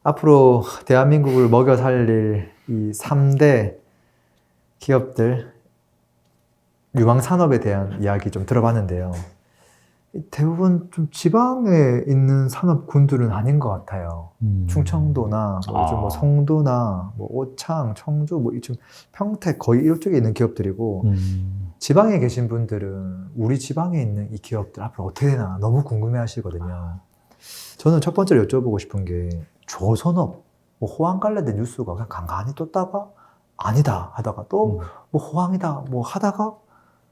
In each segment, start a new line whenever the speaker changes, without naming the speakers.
앞으로 대한민국을 먹여 살릴 이 3대 기업들 유망 산업에 대한 이야기 좀 들어봤는데요. 대부분 좀 지방에 있는 산업군들은 아닌 것 같아요. 충청도나 뭐 송도나 뭐 오창, 청주, 뭐 이쪽 평택 거의 이쪽에 있는 기업들이고 지방에 계신 분들은 우리 지방에 있는 이 기업들 앞으로 어떻게 되나 너무 궁금해하시거든요. 저는 첫 번째로 여쭤보고 싶은 게 조선업, 뭐 호황 관련된 뉴스가 그냥 간간히 떴다가 아니다 하다가 또 뭐 호황이다 뭐 하다가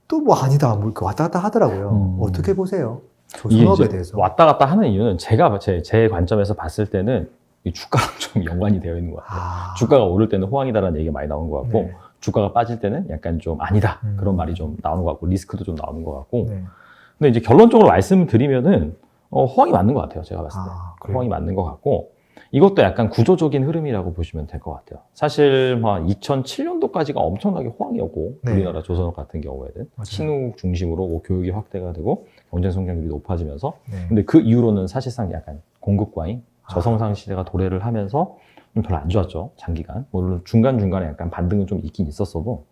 또 뭐 아니다 뭐 이렇게 왔다 갔다 하더라고요. 어떻게 보세요? 조선업에 대해서.
왔다 갔다 하는 이유는 제가 제 관점에서 봤을 때는 이 주가랑 좀 연관이 되어 있는 것 같아요. 주가가 오를 때는 호황이다라는 얘기가 많이 나오는 것 같고
네.
주가가 빠질 때는 약간 좀 아니다 그런 말이 좀 나오는 것 같고 리스크도 좀 나오는 것 같고
네.
근데 이제 결론적으로 말씀드리면은 호황이 맞는 것 같아요. 제가 봤을 때
그래요?
호황이 맞는 것 같고 이것도 약간 구조적인 흐름이라고 보시면 될 것 같아요. 사실 2007년도까지가 엄청나게 호황이었고
네.
우리나라 조선업 같은 경우에는
맞아요.
신흥 중심으로 뭐 교육이 확대가 되고 경제 성장률이 높아지면서
네.
근데 그 이후로는 사실상 약간 공급 과잉, 저성장 시대가 도래를 하면서 좀 별로 안 좋았죠. 장기간. 물론 중간중간에 약간 반등은 좀 있긴 있었어도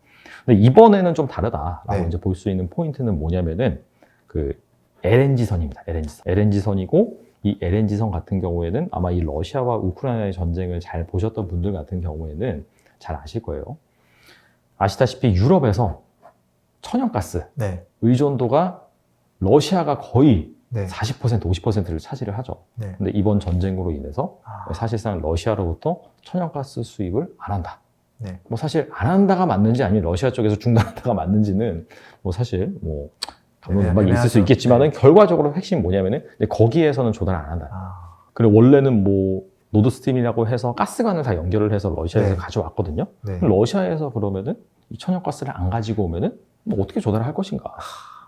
근데 이번에는 좀 다르다라고
네.
이제 볼 수 있는 포인트는 뭐냐면은 그 LNG선입니다. LNG선이고 이 LNG선 같은 경우에는 아마 이 러시아와 우크라이나의 전쟁을 잘 보셨던 분들 같은 경우에는 잘 아실 거예요. 아시다시피 유럽에서 천연가스
네.
의존도가 러시아가 거의
네.
40%, 50%를 차지를 하죠.
네.
근데 이번 전쟁으로 인해서 사실상 러시아로부터 천연가스 수입을 안 한다.
네.
뭐 사실 안 한다가 맞는지 아니면 러시아 쪽에서 중단한다가 맞는지는 뭐 사실 뭐 감론음박이 있을 수 있겠지만은 결과적으로 핵심이 뭐냐면은 거기에서는 조달 안 한다. 그리고 원래는 뭐 노드스트림이라고 해서 가스관을 다 연결을 해서 러시아에서
네.
가져왔거든요.
네.
그럼 러시아에서 그러면은 이 천연가스를 안 가지고 오면은 뭐 어떻게 조달을 할 것인가?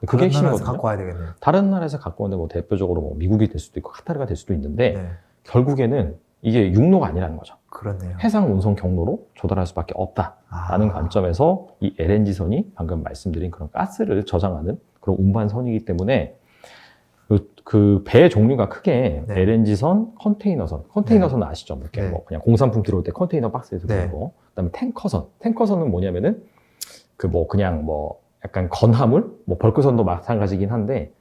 그게 핵심이거든요.
갖고 와야 되겠네요.
다른 나라에서 갖고 오는데 뭐 대표적으로 뭐 미국이 될 수도 있고 카타르가 될 수도 있는데
네.
결국에는 이게 육로가 아니라는 거죠.
그렇네요.
해상 운송 경로로 조달할 수밖에 없다라는 관점에서 이 LNG선이 방금 말씀드린 그런 가스를 저장하는 그런 운반선이기 때문에 그 배 종류가 크게
네.
LNG선, 컨테이너선 아시죠? 이렇게
네.
뭐 그냥 공산품 들어올 때 컨테이너 박스에서
네.
들고 그다음에 탱커선은 뭐냐면은 그 뭐 그냥 뭐 약간 건화물, 뭐 벌크선도 마찬가지긴 한데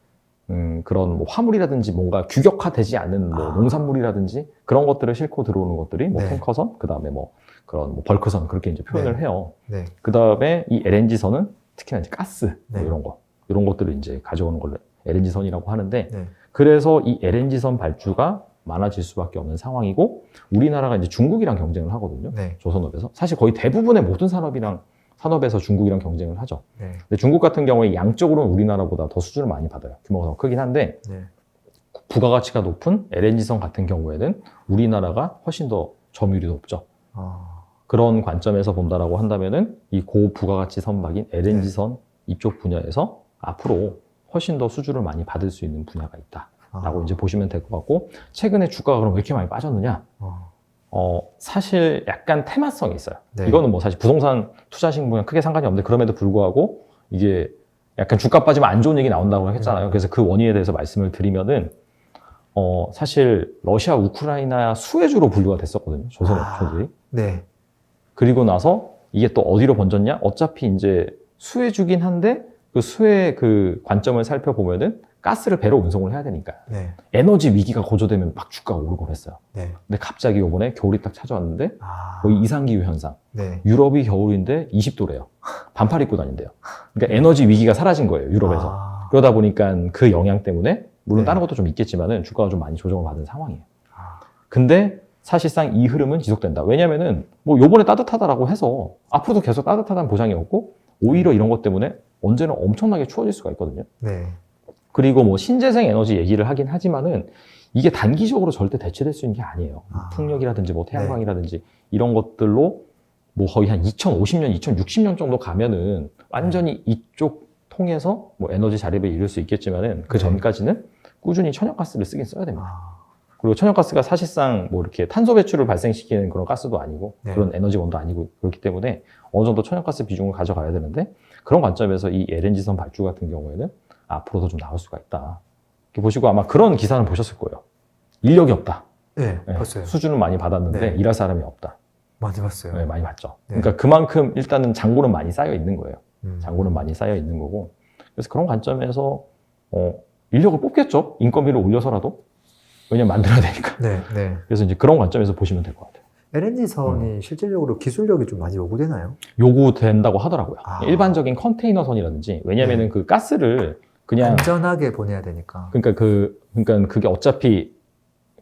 그런 뭐 화물이라든지 뭔가 규격화되지 않은 뭐 농산물이라든지 그런 것들을 싣고 들어오는 것들이 뭐
네.
탱커선, 그 다음에 뭐 그런 뭐 벌크선 그렇게 이제 표현을
네.
해요.
네.
그 다음에 이 LNG선은 특히나 이제 가스
네.
뭐 이런 것들을 이제 가져오는 걸 LNG선이라고 하는데
네.
그래서 이 LNG선 발주가 많아질 수밖에 없는 상황이고 우리나라가 이제 중국이랑 경쟁을 하거든요.
네.
조선업에서 사실 거의 대부분의 모든 산업에서 중국이랑 경쟁을 하죠.
네.
근데 중국 같은 경우에 양적으로는 우리나라보다 더 수준을 많이 받아요. 규모가 더 크긴 한데
네.
부가가치가 높은 LNG선 같은 경우에는 우리나라가 훨씬 더 점유율이 높죠. 그런 관점에서 본다라고 한다면은 이 고부가가치 선박인 LNG선 이쪽 분야에서 앞으로 훨씬 더 수주를 많이 받을 수 있는 분야가 있다라고 이제 보시면 될 것 같고 최근에 주가가 그럼 왜 이렇게 많이 빠졌느냐? 사실 약간 테마성이 있어요.
네.
이거는 뭐 사실 부동산 투자하신 분이랑 크게 상관이 없는데 그럼에도 불구하고 이게 약간 주가 빠지면 안 좋은 얘기 나온다고 했잖아요. 그래서 그 원인에 대해서 말씀을 드리면은 사실 러시아, 우크라이나 수혜주로 분류가 됐었거든요. 조선업체들이.
네.
그리고 나서 이게 또 어디로 번졌냐? 어차피 이제 수혜주긴 한데 그 수혜 그 관점을 살펴보면은 가스를 배로 운송을 해야 되니까.
네.
에너지 위기가 고조되면 막 주가가 오르고 그랬어요.
네.
근데 갑자기 이번에 겨울이 딱 찾아왔는데 거의 이상기후 현상.
네.
유럽이 겨울인데 20도래요. 반팔 입고 다닌대요. 그러니까 에너지 위기가 사라진 거예요. 유럽에서. 그러다 보니까 그 영향 때문에 물론
네.
다른 것도 좀 있겠지만은 주가가 좀 많이 조정을 받은 상황이에요. 근데 사실상 이 흐름은 지속된다. 왜냐면은 뭐 요번에 따뜻하다라고 해서 앞으로도 계속 따뜻하다는 보장이 없고 오히려 이런 것 때문에 언제는 엄청나게 추워질 수가 있거든요.
네.
그리고 뭐 신재생 에너지 얘기를 하긴 하지만은 이게 단기적으로 절대 대체될 수 있는 게 아니에요. 풍력이라든지 뭐 태양광이라든지 이런 것들로 뭐 거의 한 2050년, 2060년 정도 가면은 완전히 이쪽 통해서 뭐 에너지 자립을 이룰 수 있겠지만은 그 전까지는 꾸준히 천연가스를 쓰긴 써야 됩니다. 그리고 천연가스가 사실상 뭐 이렇게 탄소 배출을 발생시키는 그런 가스도 아니고 그런 에너지원도 아니고 그렇기 때문에 어느 정도 천연가스 비중을 가져가야 되는데 그런 관점에서 이 LNG선 발주 같은 경우에는 앞으로도 좀 나올 수가 있다. 이렇게 보시고 아마 그런 기사는 보셨을 거예요. 인력이 없다.
네,
네,
봤어요.
수주는 많이 받았는데
네.
일할 사람이 없다.
많이 봤어요.
네, 많이 받죠.
네.
그러니까 그만큼 일단은 잔고는 많이 쌓여 있는 거예요.
음.
잔고는 많이 쌓여 있는 거고. 그래서 그런 관점에서 인력을 뽑겠죠. 인건비를 올려서라도. 왜냐면 만들어야 되니까.
네, 네.
그래서 이제 그런 관점에서 보시면 될 것 같아요.
LNG선이 실질적으로 기술력이 좀 많이 요구되나요?
요구된다고 하더라고요.
아.
일반적인 컨테이너선이라든지, 왜냐면은 그 가스를 그냥
안전하게 보내야 되니까.
그러니까 그게 어차피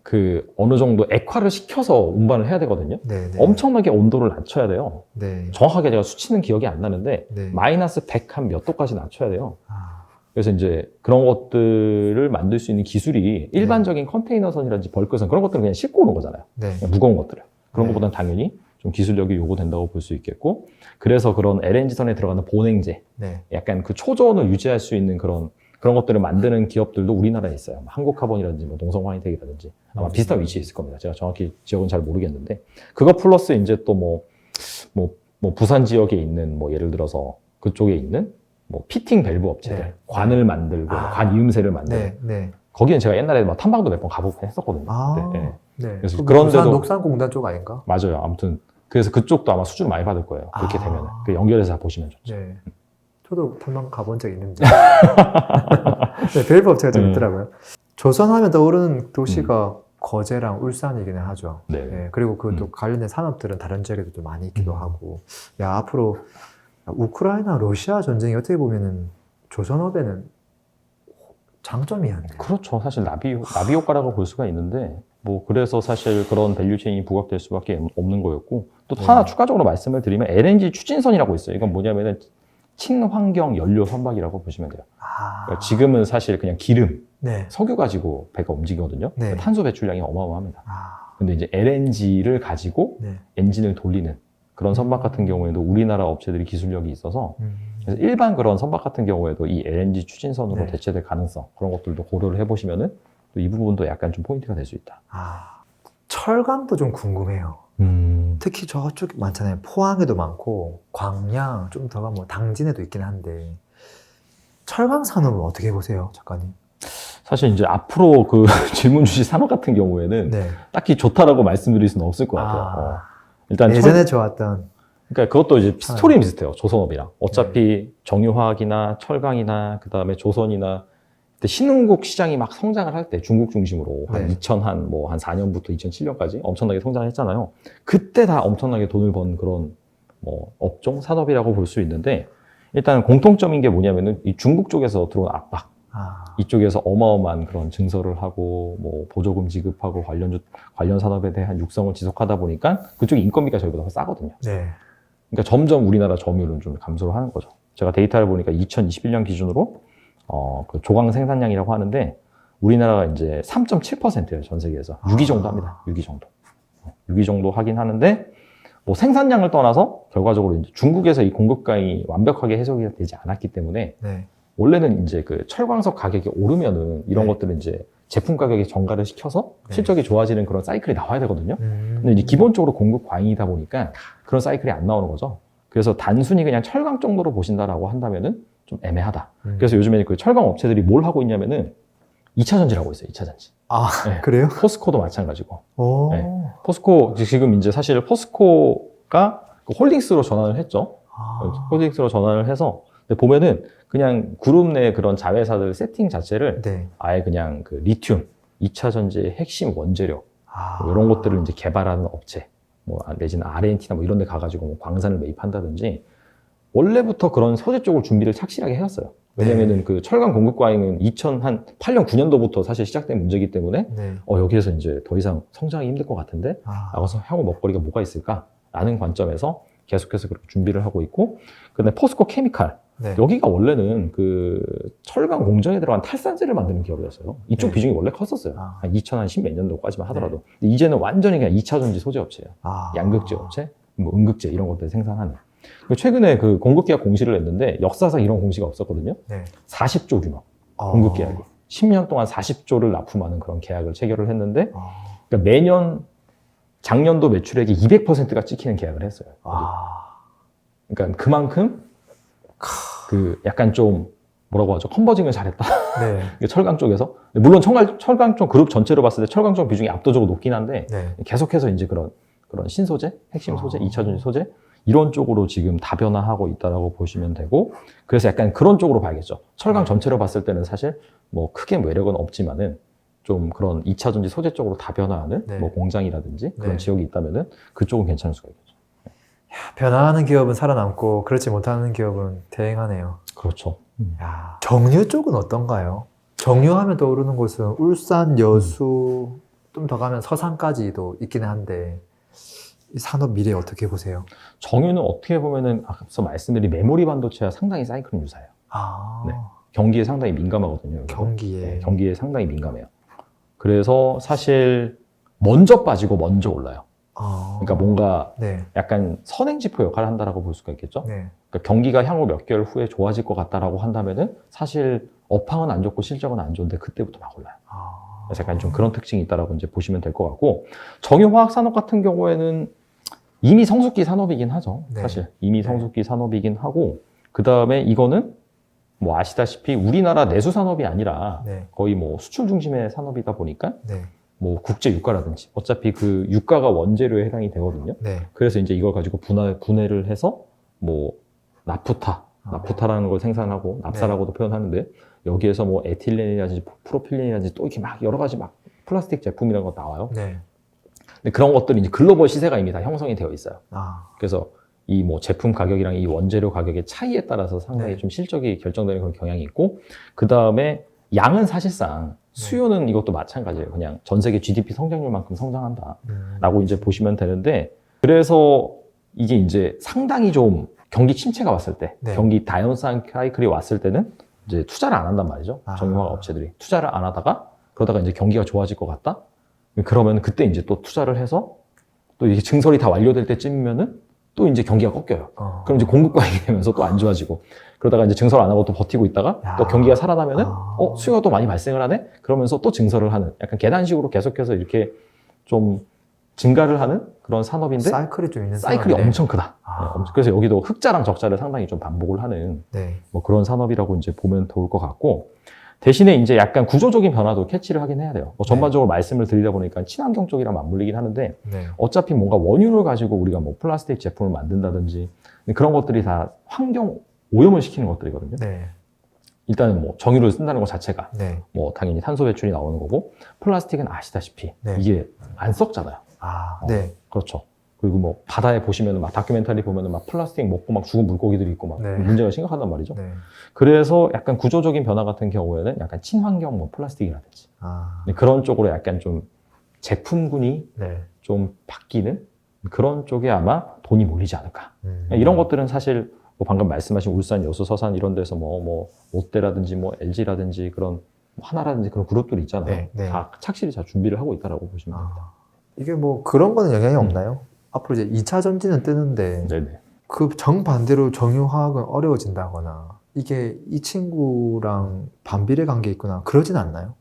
그 어느 정도 액화를 시켜서 운반을 해야 되거든요.
네, 네.
엄청나게 온도를 낮춰야 돼요.
네.
정확하게 제가 수치는 기억이 안 나는데
네.
마이너스 100 한 몇 도까지 낮춰야 돼요.
아,
그래서 이제 그런 것들을 만들 수 있는 기술이 일반적인 컨테이너선이라든지 벌크선 그런 것들은 그냥 싣고 오는 거잖아요.
네.
그냥 무거운 것들을. 그런
네.
것보다는 당연히 좀 기술력이 요구된다고 볼 수 있겠고, 그래서 그런 LNG선에 들어가는 본행제,
네.
약간 그 초저온을 유지할 수 있는 그런 것들을 만드는 기업들도 우리나라에 있어요. 한국카본이라든지 뭐 동성화이텍이라든지 아마 비슷한 위치에 있을 겁니다. 제가 정확히 지역은 잘 모르겠는데, 그거 플러스 이제 또 뭐 부산 지역에 있는 뭐 예를 들어서 그쪽에 있는 뭐 피팅 밸브 업체들,
네.
관을 만들고
아.
관 이음새를 만들고,
네. 네.
거기는 제가 옛날에 막 탐방도 몇 번 가보고 했었거든요.
아,
네, 네.
네.
그래서
그
그런
부산
데도-
녹산공단 쪽 아닌가?
맞아요. 아무튼 그래서 그쪽도 아마 수주를 많이 받을 거예요. 그렇게
아.
되면 그 연결해서 보시면 좋죠.
네. 저도 탐방 가본 적 있는데. 네, 밸브 업체가 좀 있더라고요. 조선하면 떠오르는 도시가 거제랑 울산이기는 하죠.
네.
네, 그리고 그 또 관련된 산업들은 다른 지역에도 좀 많이 있기도 하고. 야, 앞으로 우크라이나, 러시아 전쟁이 어떻게 보면은 조선업에는 장점이었네.
그렇죠. 사실 나비 효과라고 볼 수가 있는데, 뭐 그래서 사실 그런 밸류체인이 부각될 수밖에 없는 거였고, 또
네.
하나 추가적으로 말씀을 드리면 LNG 추진선이라고 있어요. 이건 뭐냐면은 친환경 연료 선박이라고 보시면 돼요.
아,
그러니까 지금은 사실 그냥 기름,
네.
석유 가지고 배가 움직이거든요.
네.
탄소 배출량이 어마어마합니다.
아,
근데 이제 LNG를 가지고
네.
엔진을 돌리는 그런 선박 같은 경우에도 우리나라 업체들이 기술력이 있어서, 그래서 일반 그런 선박 같은 경우에도 이 LNG 추진선으로
네.
대체될 가능성, 그런 것들도 고려를 해보시면은 또 이 부분도 약간 좀 포인트가 될 수 있다.
아, 철강도 좀 궁금해요. 특히 저쪽 많잖아요. 포항에도 많고, 광양, 좀 더 가면 뭐 당진에도 있긴 한데, 철강 산업은 어떻게 보세요, 작가님?
사실 이제 앞으로 그 질문 주신 산업 같은 경우에는
네.
딱히 좋다라고 말씀드릴 수는 없을 것 같아요.
아,
일단
예전에 좋았던,
그러니까 그것도 이제 스토리는 비슷해요. 조선업이랑. 어차피 정유화학이나 철강이나 그다음에 조선이나 그때 신흥국 시장이 막 성장을 할 때 중국 중심으로 한
네.
2000한 4년부터 2007년까지 엄청나게 성장했잖아요. 그때 다 엄청나게 돈을 번 그런 뭐 업종 산업이라고 볼 수 있는데, 일단 공통점인 게 뭐냐면은 이 중국 쪽에서 들어온 압박,
아,
이쪽에서 어마어마한 그런 증설을 하고 뭐 보조금 지급하고 관련 산업에 대한 육성을 지속하다 보니까 그쪽이 인건비가 저희보다 더 싸거든요.
네.
그러니까 점점 우리나라 점유율은 좀 감소를 하는 거죠. 제가 데이터를 보니까 2021년 기준으로 그 조강 생산량이라고 하는데 우리나라가 이제 3.7%예요, 전 세계에서. 6위 정도 합니다. 6위 정도. 6위 정도 하긴 하는데, 뭐 생산량을 떠나서 결과적으로 이제 중국에서 이 공급강이 완벽하게 해소가 되지 않았기 때문에,
네.
원래는 이제 그 철광석 가격이 오르면은 이런
네.
것들은 이제 제품 가격이 정가를 시켜서
네.
실적이 좋아지는 그런 사이클이 나와야 되거든요. 근데 이제 기본적으로 공급 과잉이다 보니까 그런 사이클이 안 나오는 거죠. 그래서 단순히 그냥 철강 정도로 보신다라고 한다면은 좀 애매하다. 그래서 요즘에 그 철강 업체들이 뭘 하고 있냐면은 2차 전지를 하고 있어요. 2차 전지.
아,
네.
그래요?
포스코도 마찬가지고.
오.
네. 포스코 지금 이제 사실 포스코가 그 홀딩스로 전환을 했죠.
아,
홀딩스로 전환을 해서 근데 보면은 그냥 그룹 내 그런 자회사들 세팅 자체를
네.
아예 그냥 그 리튬, 2차 전지의 핵심 원재료
아,
뭐 이런 것들을 이제 개발하는 업체, 뭐 내지는 아르헨티나 뭐 이런 데 가가지고 뭐 광산을 매입한다든지 원래부터 그런 소재 쪽을 준비를 착실하게 해왔어요. 왜냐면은
네.
그 철강 공급 과잉은 2008년, 9년도부터 사실 시작된 문제이기 때문에
네.
여기에서 이제 더 이상 성장이 힘들 것 같은데
아,
나가서 향후 먹거리가 뭐가 있을까라는 관점에서 계속해서 그렇게 준비를 하고 있고, 근데 포스코 케미칼
네.
여기가 원래는 그 철강 공정에 들어간 탈산제를 만드는 기업이었어요. 이쪽
네.
비중이 원래 컸었어요.
아.
한 2010 몇 년도까지만 하더라도. 근데 이제는 완전히 그냥 2차 전지 소재 업체예요.
아.
양극재 업체, 뭐 음극재 이런 것들 생산하는. 최근에 그 공급 계약 공시를 냈는데 역사상 이런 공시가 없었거든요.
네.
40조 규모 공급 계약이. 10년 동안 40조를 납품하는 그런 계약을 체결을 했는데, 그러니까 매년 작년도 매출액이 200%가 찍히는 계약을 했어요. 그러니까 그만큼 그 약간 좀 뭐라고 하죠? 컨버징을 잘했다.
네.
철강 쪽에서. 물론 철강 쪽 그룹 전체로 봤을 때 철강 쪽 비중이 압도적으로 높긴 한데
네.
계속해서 이제 그런 신소재, 핵심 소재,
아.
2차전지 소재 이런 쪽으로 지금 다변화하고 있다라고 보시면 되고 그래서 약간 그런 쪽으로 봐야겠죠. 철강 전체로 봤을 때는 사실 뭐 크게 매력은 없지만은 좀 그런 2차전지 소재 쪽으로 다변화하는
네.
뭐 공장이라든지 그런
네.
지역이 있다면은 그쪽은 괜찮을 수가 있겠죠.
변화하는 기업은 살아남고 그렇지 못하는 기업은 대행하네요.
그렇죠.
야, 정유 쪽은 어떤가요? 정유하면 떠오르는 곳은 울산, 여수, 좀 더 가면 서산까지도 있기는 한데 이 산업 미래 어떻게 보세요?
정유는 어떻게 보면은 앞서 말씀드린 메모리 반도체와 상당히 사이클은 유사해요.
아,
네. 경기에 상당히 민감하거든요. 여기가.
경기에.
네, 경기에 상당히 민감해요. 그래서 사실 먼저 빠지고 먼저 올라요.
아,
그러니까 뭔가
네,
약간 선행지표 역할을 한다라고 볼 수가 있겠죠.
네.
그러니까 경기가 향후 몇 개월 후에 좋아질 것 같다라고 한다면은 사실 업황은 안 좋고 실적은 안 좋은데 그때부터 막 올라요.
아,
그래서 약간 좀 그런 특징이 있다라고 이제 보시면 될 것 같고 정유화학 산업 같은 경우에는 이미 성숙기 산업이긴 하죠.
네.
사실 이미 성숙기 산업이긴 하고 그 다음에 이거는 뭐 아시다시피 우리나라 내수 산업이 아니라
네,
거의 뭐 수출 중심의 산업이다 보니까
네,
뭐 국제 유가라든지 어차피 그 유가가 원재료에 해당이 되거든요.
네.
그래서 이제 이걸 가지고 분해를 해서 뭐 나프타라는 걸 생산하고 납사라고도 표현하는데 여기에서 뭐 에틸렌이라든지 프로필렌이라든지 또 이렇게 막 여러 가지 막 플라스틱 제품이라는 거 나와요.
네.
근데 그런 것들이 이제 글로벌 시세가 이미 다 형성이 되어 있어요.
아,
그래서 이 뭐 제품 가격이랑 이 원재료 가격의 차이에 따라서 상당히
네.
좀 실적이 결정되는 그런 경향이 있고 그 다음에 양은 사실상 수요는 이것도 마찬가지예요. 그냥 전 세계 GDP 성장률만큼 성장한다라고 이제 보시면 되는데 그래서 이게 이제 상당히 좀 경기 침체가 왔을 때
네.
경기 다운 사이클이 왔을 때는 이제 투자를 안 한단 말이죠.
아.
정유화학 업체들이 투자를 안 하다가 그러다가 이제 경기가 좋아질 것 같다. 그러면 그때 이제 또 투자를 해서 또 이게 증설이 다 완료될 때쯤이면은 또 이제 경기가 꺾여요. 그럼 이제 공급 과잉이 되면서 또 안 좋아지고 그러다가 이제 증설 안 하고 또 버티고 있다가
야.
또 경기가 살아나면은
아.
수요가 또 많이 발생을 하네? 그러면서 또 증설을 하는 약간 계단식으로 계속해서 이렇게 좀 증가를 하는 그런 산업인데
사이클이 좀 있는
사이클이
상황이네.
엄청 크다.
아.
네, 그래서 여기도 흑자랑 적자를 상당히 좀 반복을 하는
네,
뭐 그런 산업이라고 이제 보면 좋을 것 같고 대신에 이제 약간 구조적인 변화도 캐치를 하긴 해야 돼요. 뭐 전반적으로 말씀을 드리다 보니까 친환경 쪽이랑 맞물리긴 하는데
네,
어차피 뭔가 원유를 가지고 우리가 뭐 플라스틱 제품을 만든다든지 그런 것들이 다 환경 오염을 시키는 것들이거든요.
네,
일단은 뭐 정유를 쓴다는 것 자체가
네.
뭐 당연히 탄소 배출이 나오는 거고 플라스틱은 아시다시피
네.
이게 안 썩잖아요.
아, 네,
그렇죠. 그리고 뭐 바다에 보시면은 막 다큐멘터리 보면은 막 플라스틱 먹고 막 죽은 물고기들이 있고 막
네.
문제가 심각하단 말이죠.
네.
그래서 약간 구조적인 변화 같은 경우에는 약간 친환경 뭐 플라스틱이라든지
아,
그런 쪽으로 약간 좀 제품군이
네.
좀 바뀌는 그런 쪽에 아마 돈이 몰리지 않을까.
음.
이런 것들은 사실 뭐 방금 말씀하신 울산, 여수, 서산 이런 데서 뭐 롯데라든지 뭐 LG라든지 그런 뭐 하나라든지 그런 그룹들이 있잖아요.
네, 네.
다 착실히 잘 준비를 하고 있다라고 보시면 됩니다.
아, 이게 뭐 그런 거는 영향이 없나요? 앞으로 이제 2차 전지는 뜨는데
네네.
그 정반대로 정유화학은 어려워진다거나 이게 이 친구랑 반비례 관계 있거나 그러진 않나요?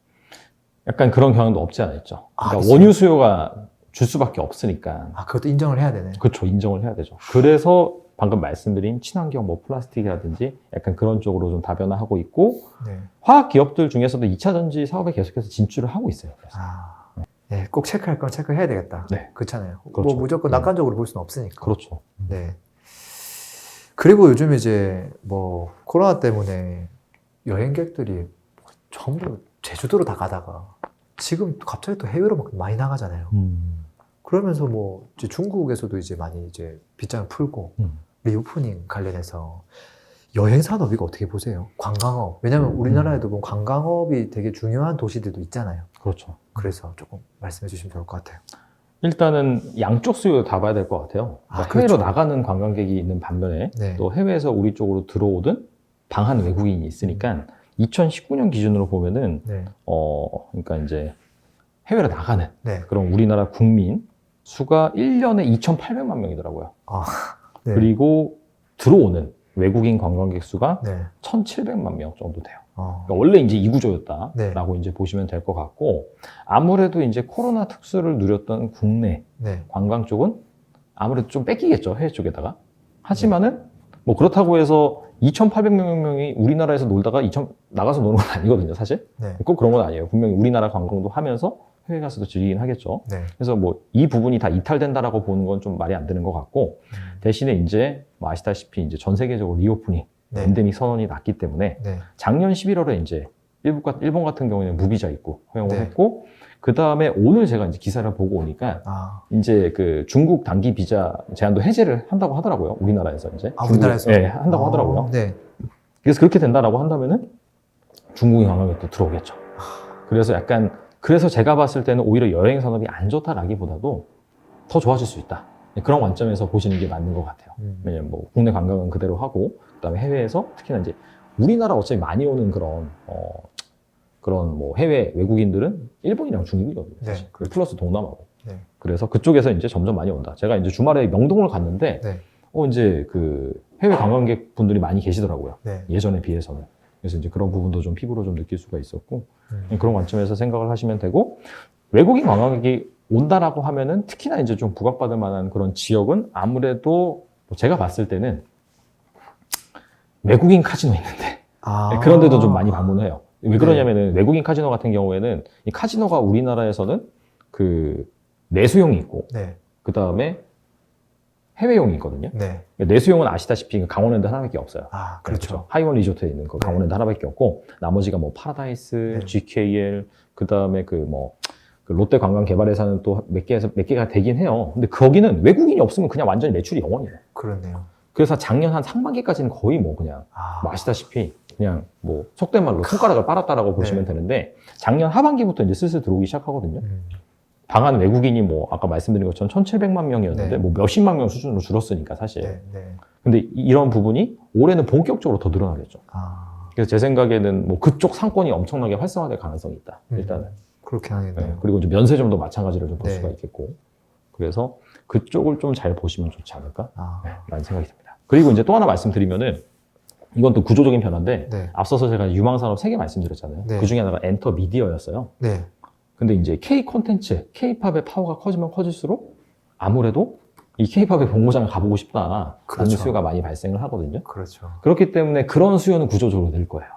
약간 그런 경향도 없지 않아 있죠.
아,
그러니까
있어요?
원유 수요가 줄 수밖에 없으니까.
아, 그것도 인정을 해야 되네.
그렇죠. 인정을 해야 되죠. 그래서 방금 말씀드린 친환경 뭐 플라스틱이라든지 약간 그런 쪽으로 좀 다변화하고 있고
네.
화학 기업들 중에서도 2차 전지 사업에 계속해서 진출을 하고 있어요. 그래서.
아, 네, 꼭 체크할 건 체크해야 되겠다.
네.
그렇잖아요.
그렇죠.
뭐 무조건 낙관적으로 볼 수는 없으니까.
그렇죠.
네. 그리고 요즘 이제 뭐 코로나 때문에 여행객들이 전부 제주도로 다 가다가 지금 갑자기 또 해외로 막 많이 나가잖아요. 그러면서 뭐 이제 중국에서도 이제 많이 이제 빗장을 풀고 리오프닝 관련해서 여행 산업 이거 어떻게 보세요? 관광업. 왜냐면 우리나라에도 보면 관광업이 되게 중요한 도시들도 있잖아요.
그렇죠.
그래서 조금 말씀해 주시면 좋을 것 같아요.
일단은 양쪽 수요 다 봐야 될 것 같아요.
아,
그러니까 해외로
그렇죠.
나가는 관광객이 있는 반면에
네.
또 해외에서 우리 쪽으로 들어오든 방한 외국인이 있으니까 2019년 기준으로 보면은
네.
그러니까 이제 해외로 나가는
네.
그런 우리나라 국민 수가 1년에 2,800만 명이더라고요.
아, 네.
그리고 들어오는 외국인 관광객 수가
네.
1,700만 명 정도 돼요.
어.
그러니까 원래 이제 이 구조였다라고
네.
이제 보시면 될 것 같고 아무래도 이제 코로나 특수를 누렸던 국내
네.
관광 쪽은 아무래도 좀 뺏기겠죠 해외 쪽에다가 하지만은 뭐 그렇다고 해서 2,800명이 우리나라에서 놀다가 나가서 노는 건 아니거든요, 사실.
네.
꼭 그런 건 아니에요. 분명히 우리나라 관광도 하면서 해외 가서도 즐기긴 하겠죠.
네.
그래서 뭐 이 부분이 다 이탈된다라고 보는 건 좀 말이 안 되는 것 같고, 대신에 이제 뭐 아시다시피 이제 전 세계적으로 리오프닝,
네.
엔데믹 선언이 났기 때문에
네.
작년 11월에 이제 일본 같은 경우에는 무비자 입국 허용을
네.
했고, 그 다음에 오늘 제가 이제 기사를 보고 오니까 이제 그 중국 단기 비자 제한도 해제를 한다고 하더라고요. 우리나라에서 이제.
우리나라에서?
네, 한다고 하더라고요.
네.
그래서 그렇게 된다라고 한다면은 중국이 관광객 또 들어오겠죠. 그래서 그래서 제가 봤을 때는 오히려 여행 산업이 안 좋다라기보다도 더 좋아질 수 있다. 그런 관점에서 보시는 게 맞는 것 같아요. 왜냐면 뭐 국내 관광은 그대로 하고, 그다음에 해외에서 특히나 이제 우리나라 어차피 많이 오는 그런 뭐 해외 외국인들은 일본이랑 중국이거든요.
네,
사실.
그렇죠.
플러스 동남아고.
네.
그래서 그쪽에서 이제 점점 많이 온다. 제가 이제 주말에 명동을 갔는데,
네.
이제 그 해외 관광객 분들이 많이 계시더라고요.
네.
예전에 비해서는. 그래서 이제 그런 부분도 좀 피부로 좀 느낄 수가 있었고, 그런 관점에서 생각을 하시면 되고, 외국인 관광객이 온다라고 하면은 특히나 이제 좀 부각받을 만한 그런 지역은 아무래도 제가 봤을 때는 외국인 카지노 있는데, 그런 데도 좀 많이 방문해요. 왜 그러냐면은 외국인 카지노 같은 경우에는 이 카지노가 우리나라에서는 그 내수용이 있고,
네.
그 다음에 해외용이 있거든요.
네.
내수용은 아시다시피 강원랜드 하나밖에 없어요.
그렇죠.
하이원 리조트에 있는 그 강원랜드 하나밖에 없고, 나머지가 뭐 파라다이스,
네.
GKL, 그 다음에 그 롯데 관광개발회사는 또 몇 개가 되긴 해요. 근데 거기는 외국인이 없으면 그냥 완전히 매출이 0원이에요.
그렇네요.
그래서 작년 한 3만 개까지는 거의 뭐 그냥 뭐 아시다시피 그냥 뭐 속된 말로 손가락을 빨았다라고 보시면 되는데, 작년 하반기부터 이제 슬슬 들어오기 시작하거든요. 방한 외국인이 뭐 아까 말씀드린 것처럼 1,700만 명이었는데 뭐 몇십만 명 수준으로 줄었으니까 사실.
네.
근데 이런 부분이 올해는 본격적으로 더 늘어나겠죠. 그래서 제 생각에는 뭐 그쪽 상권이 엄청나게 활성화될 가능성이 있다. 일단은.
그렇게 하겠네요.
네. 그리고 이제 면세점도 마찬가지로 좀 볼
네.
수가 있겠고. 그래서 그쪽을 좀 잘 보시면 좋지 않을까? 라는 생각이 듭니다. 그리고 이제 또 하나 말씀드리면은, 이건 또 구조적인 변화인데,
네.
앞서서 제가 유망산업 3개 말씀드렸잖아요.
네.
그 중에 하나가 엔터 미디어였어요.
네.
근데 이제 K 콘텐츠, K-팝의 파워가 커지면 커질수록 아무래도 이 K-팝의 본고장을 가보고 싶다라는
그렇죠.
수요가 많이 발생을 하거든요.
그렇죠.
그렇기 때문에 그런 수요는 구조적으로 늘 거예요.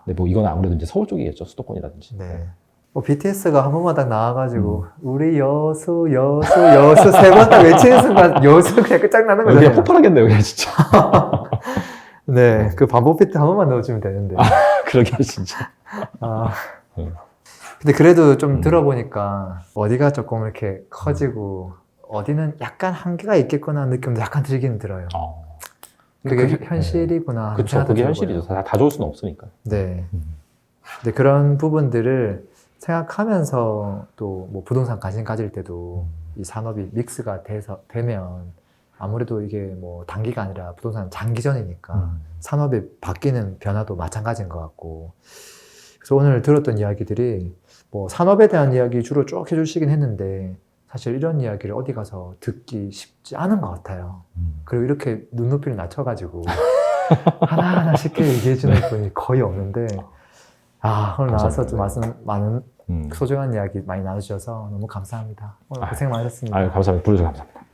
근데 뭐 이건 아무래도 이제 서울 쪽이겠죠. 수도권이라든지.
네. BTS가 한 번만 딱 나와가지고 우리 여수 세 번 딱 외치는 순간 여수 그냥 끝장나는 거잖아요.
그냥 폭발하겠네요, 그냥 진짜.
네, 그 반복 비트 한 번만 넣어주면 되는데.
그러게 진짜.
근데 그래도 좀 들어보니까 어디가 조금 이렇게 커지고 어디는 약간 한계가 있겠구나 하는 느낌도 약간 들긴 들어요. 그게 현실이구나 하는
그쵸,
생각도
그게
들고요.
현실이죠. 다 좋을 수는 없으니까.
네. 근데 그런 부분들을 생각하면서 또 뭐 부동산 관심 가질 때도 이 산업이 믹스가 되면 아무래도 이게 뭐 단기가 아니라 부동산 장기전이니까 산업이 바뀌는 변화도 마찬가지인 것 같고, 그래서 오늘 들었던 이야기들이 뭐 산업에 대한 이야기 주로 쭉 해주시긴 했는데 사실 이런 이야기를 어디 가서 듣기 쉽지 않은 것 같아요. 그리고 이렇게 눈높이를 낮춰가지고 하나하나 쉽게 얘기해주는 분이 거의 없는데, 오늘 나와서 좀 많은 소중한 이야기 많이 나누셔서 너무 감사합니다. 오늘 고생 많으셨습니다.
감사합니다. 불러주셔서 감사합니다.